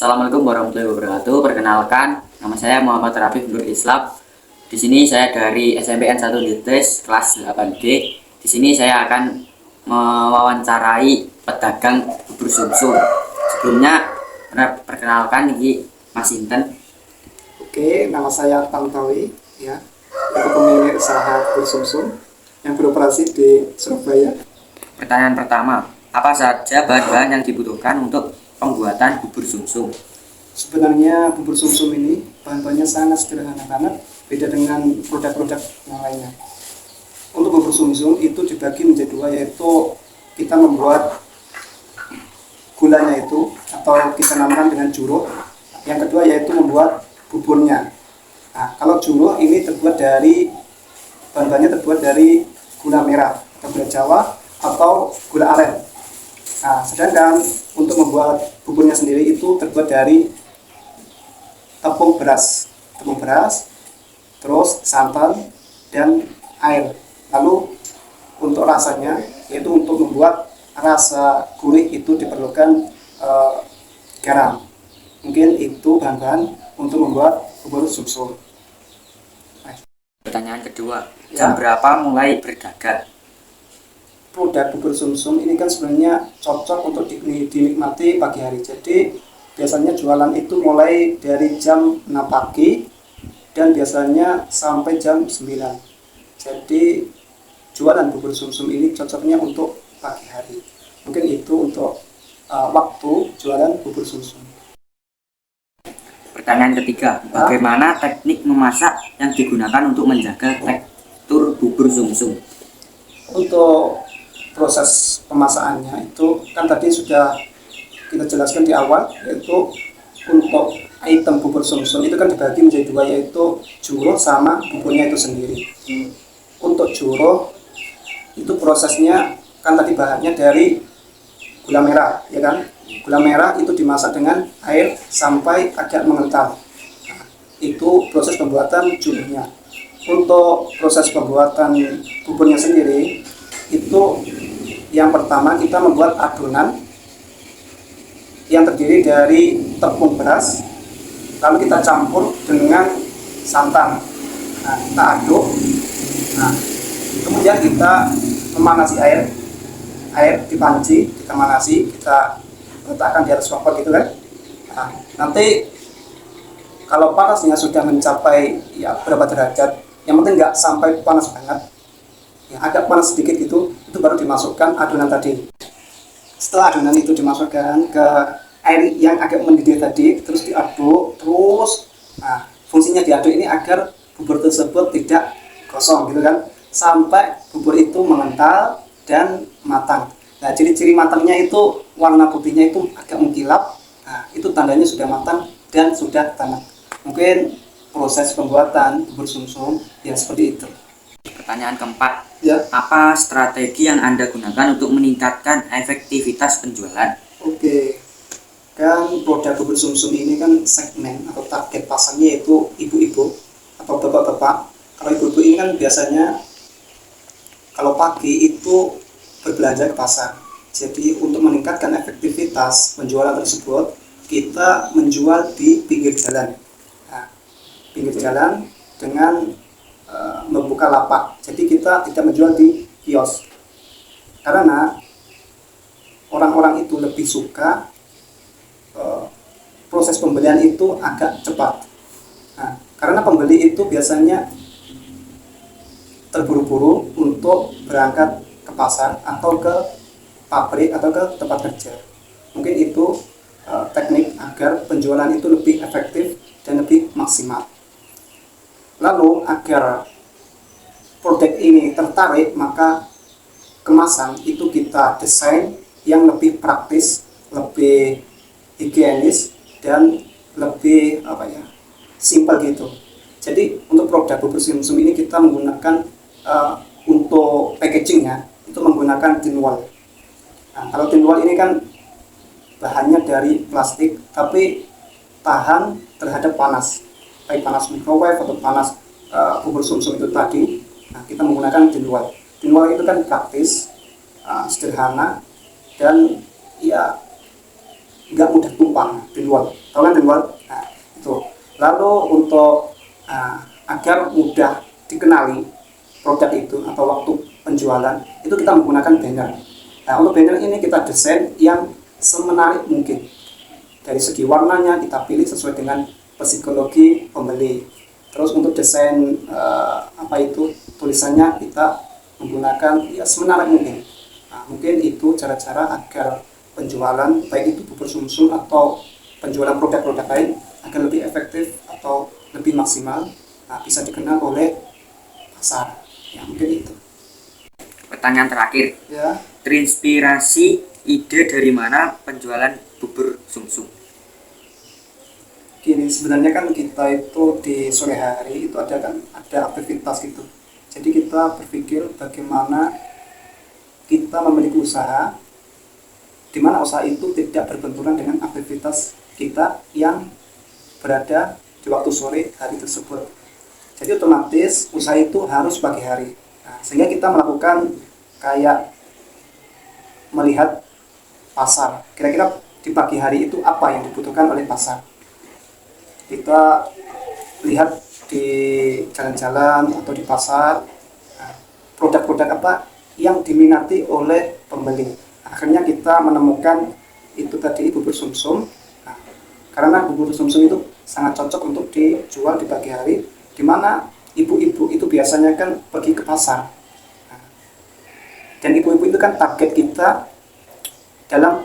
Assalamualaikum warahmatullahi wabarakatuh. Perkenalkan, nama saya Muhammad Rafiq Nur Islam. Di sini saya dari SMPN 1 Dites kelas 8D. Di sini saya akan mewawancarai pedagang bubur sumsum. Sebelumnya, perkenalkan ini Mas Inten. Oke, nama saya Tantowi, ya, aku pemilik usaha bubur sumsum yang beroperasi di Surabaya. Pertanyaan pertama, apa saja bahan-bahan yang dibutuhkan untuk pembuatan bubur sumsum? Sebenarnya bubur sumsum ini bahan-bahannya sangat sederhana banget, beda dengan produk-produk yang lainnya. Untuk bubur sumsum itu dibagi menjadi dua, yaitu kita membuat gulanya itu atau kita namakan dengan juro. Yang kedua yaitu membuat buburnya. Nah, kalau juro ini bahan-bahannya terbuat dari gula merah atau gula Jawa atau gula aren. Nah, sedangkan untuk membuat buburnya sendiri itu terbuat dari tepung beras, terus santan dan air. Lalu untuk rasanya, yaitu untuk membuat rasa gurih itu diperlukan garam. Mungkin itu bahan-bahan untuk membuat bubur sumsum. Pertanyaan kedua, jam berapa mulai berdagang? Produk bubur sumsum ini kan sebenarnya cocok untuk dinikmati pagi hari. Jadi biasanya jualan itu mulai dari jam 6 pagi dan biasanya sampai jam 9. Jadi jualan bubur sumsum ini cocoknya untuk pagi hari. Mungkin itu untuk waktu jualan bubur sumsum. Pertanyaan ketiga, bagaimana teknik memasak yang digunakan untuk menjaga tekstur bubur sumsum? Untuk proses pemasakannya itu kan tadi sudah kita jelaskan di awal, yaitu untuk item bubur sumsum itu kan dibagi menjadi dua, yaitu juro sama buburnya itu sendiri. Untuk juro itu prosesnya kan tadi bahannya dari gula merah, ya kan? Gula merah itu dimasak dengan air sampai agak mengental. Nah, itu proses pembuatan juronya. Untuk proses pembuatan buburnya sendiri itu yang pertama kita membuat adonan yang terdiri dari tepung beras, lalu kita campur dengan santan. Nah, kita aduk. Nah, kemudian kita memanasi air di panci, kita manasi, kita letakkan di atas kompor gitu kan. Nah, nanti kalau panasnya sudah mencapai ya berapa derajat, yang penting nggak sampai panas banget, ya agak panas sedikit gitu, itu baru dimasukkan adonan tadi. Setelah adonan itu dimasukkan ke air yang agak mendidih tadi, terus diaduk terus. Nah, fungsinya diaduk ini agar bubur tersebut tidak gosong gitu kan, sampai bubur itu mengental dan matang. Nah, ciri-ciri matangnya itu warna putihnya itu agak mengkilap. Nah, itu tandanya sudah matang dan sudah tamat. Mungkin proses pembuatan bubur sumsum ya seperti itu. Pertanyaan keempat, Ya. apa strategi yang Anda gunakan untuk meningkatkan efektivitas penjualan? Oke, kan produk bubur sumsum ini kan segmen atau target pasarnya yaitu ibu-ibu atau bapak-bapak. Kalau ibu-ibu ini kan biasanya kalau pagi itu berbelanja ke pasar. Jadi untuk meningkatkan efektivitas penjualan tersebut, kita menjual di pinggir jalan. Nah, pinggir jalan dengan membuka lapak. Jadi kita tidak menjual di kios. Karena orang-orang itu lebih suka proses pembelian itu agak cepat. Nah, karena pembeli itu biasanya terburu-buru untuk berangkat ke pasar atau ke pabrik atau ke tempat kerja. Mungkin itu teknik agar penjualan itu lebih efektif dan lebih maksimal. Lalu agar produk ini tertarik, maka kemasan itu kita desain yang lebih praktis, lebih higienis dan lebih simpel gitu. Jadi untuk produk bubur sumsum ini kita menggunakan untuk packagingnya itu menggunakan tin wall. Nah, kalau tin wall ini kan bahannya dari plastik tapi tahan terhadap panas, baik panas microwave atau panas bubur sumsum itu tadi. Nah, kita menggunakan tin wall. Tin wall itu kan praktis, sederhana dan ya nggak mudah tumpang, pinwall, tahu kan pinwall? Nah, itu. Lalu untuk agar mudah dikenali produk itu atau waktu penjualan itu kita menggunakan banner. Nah, untuk banner ini kita desain yang semenarik mungkin. Dari segi warnanya kita pilih sesuai dengan psikologi pembeli. Terus untuk desain tulisannya kita menggunakan ya semenarik mungkin. Nah, mungkin itu cara-cara agar penjualan baik itu bubur sumsum atau penjualan produk-produk lain agar lebih efektif atau lebih maksimal, bisa dikenal oleh pasar. Ya mungkin itu. Pertanyaan terakhir, Ya. terinspirasi ide dari mana penjualan bubur sumsum? Gini, sebenarnya kan kita itu di sore hari itu ada aktivitas gitu. Jadi kita berpikir bagaimana kita memiliki usaha di mana usaha itu tidak berbenturan dengan aktivitas kita yang berada di waktu sore hari tersebut. Jadi otomatis usaha itu harus pagi hari. Nah, sehingga kita melakukan kayak melihat pasar. Kira-kira di pagi hari itu apa yang dibutuhkan oleh pasar. Kita lihat di jalan-jalan atau di pasar produk-produk apa yang diminati oleh pembeli. Akhirnya kita menemukan itu tadi bubur sumsum. Nah, karena bubur sumsum itu sangat cocok untuk dijual di pagi hari, di mana ibu-ibu itu biasanya kan pergi ke pasar. Nah, dan ibu-ibu itu kan target kita dalam